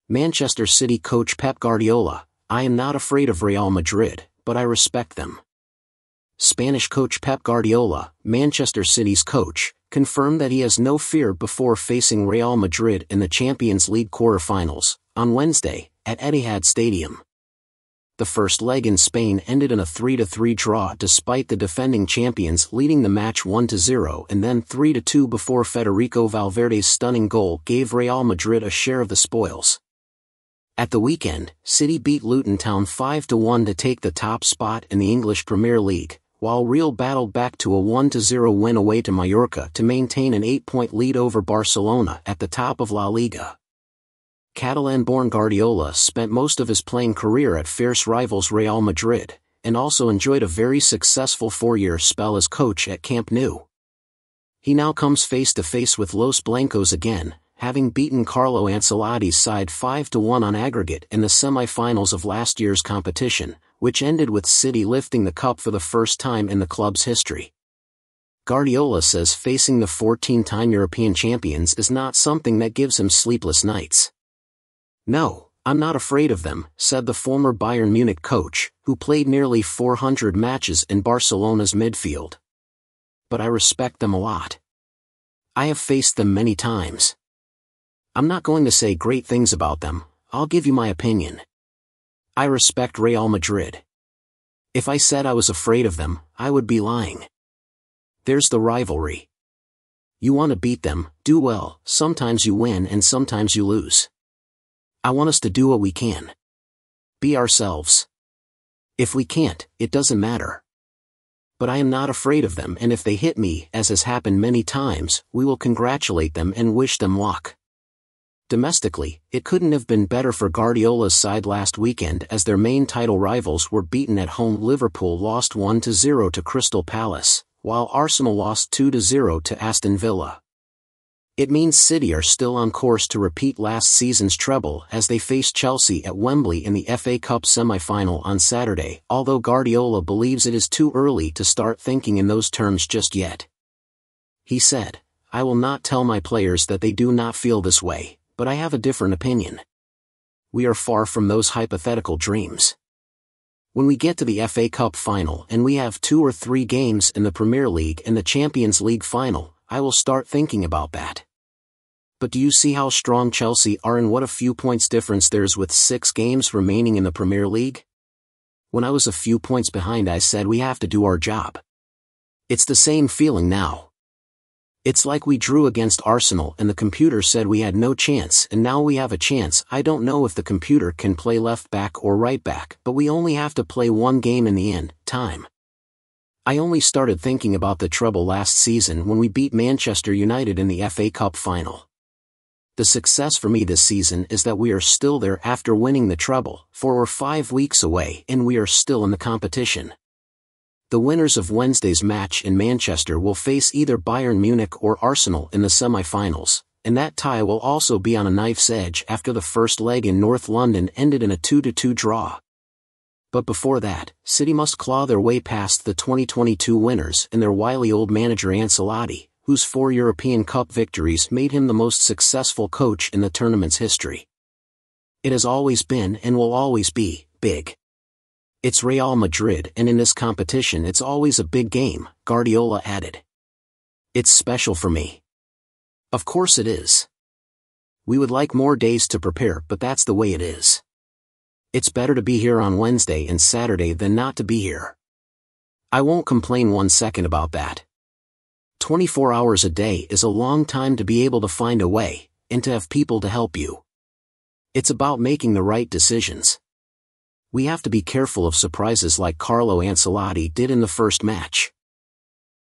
Manchester City coach Pep Guardiola, I am not afraid of Real Madrid, but I respect them. Spanish coach Pep Guardiola, Manchester City's coach, confirmed that he has no fear before facing Real Madrid in the Champions League quarter-finals, on Wednesday, at Etihad Stadium. The first leg in Spain ended in a 3-3 draw despite the defending champions leading the match 1-0 and then 3-2 before Federico Valverde's stunning goal gave Real Madrid a share of the spoils. At the weekend, City beat Luton Town 5-1 to take the top spot in the English Premier League, while Real battled back to a 1-0 win away to Mallorca to maintain an 8-point lead over Barcelona at the top of La Liga. Catalan-born Guardiola spent most of his playing career at fierce rivals Real Madrid, and also enjoyed a very successful 4-year spell as coach at Camp Nou. He now comes face-to-face with Los Blancos again, having beaten Carlo Ancelotti's side 5-1 on aggregate in the semi-finals of last year's competition, which ended with City lifting the cup for the first time in the club's history. Guardiola says facing the 14-time European champions is not something that gives him sleepless nights. "No, I'm not afraid of them," said the former Bayern Munich coach, who played nearly 400 matches in Barcelona's midfield. "But I respect them a lot. I have faced them many times. I'm not going to say great things about them, I'll give you my opinion. I respect Real Madrid. If I said I was afraid of them, I would be lying. There's the rivalry. You want to beat them, do well, sometimes you win and sometimes you lose. I want us to do what we can. Be ourselves. If we can't, it doesn't matter. But I am not afraid of them, and if they hit me, as has happened many times, we will congratulate them and wish them luck." Domestically, it couldn't have been better for Guardiola's side last weekend as their main title rivals were beaten at home. Liverpool lost 1-0 to Crystal Palace, while Arsenal lost 2-0 to Aston Villa. It means City are still on course to repeat last season's treble as they face Chelsea at Wembley in the FA Cup semi-final on Saturday, although Guardiola believes it is too early to start thinking in those terms just yet. He said, "I will not tell my players that they do not feel this way, but I have a different opinion. We are far from those hypothetical dreams. When we get to the FA Cup final and we have 2 or 3 games in the Premier League and the Champions League final, I will start thinking about that. But do you see how strong Chelsea are and what a few points difference there's with 6 games remaining in the Premier League? When I was a few points behind, I said we have to do our job. It's the same feeling now. It's like we drew against Arsenal and the computer said we had no chance, and now we have a chance. I don't know if the computer can play left back or right back, but we only have to play one game in the end, time. I only started thinking about the treble last season when we beat Manchester United in the FA Cup final. The success for me this season is that we are still there after winning the treble, 4 or 5 weeks away, and we are still in the competition. The winners of Wednesday's match in Manchester will face either Bayern Munich or Arsenal in the semi-finals, and that tie will also be on a knife's edge after the first leg in North London ended in a 2-2 draw. But before that, City must claw their way past the 2022 winners and their wily old manager Ancelotti, whose 4 European Cup victories made him the most successful coach in the tournament's history. It has always been and will always be big. It's Real Madrid, and in this competition it's always a big game, Guardiola added. It's special for me. Of course it is. We would like more days to prepare, but that's the way it is. It's better to be here on Wednesday and Saturday than not to be here. I won't complain 1 second about that. 24 hours a day is a long time to be able to find a way, and to have people to help you. It's about making the right decisions. We have to be careful of surprises like Carlo Ancelotti did in the first match.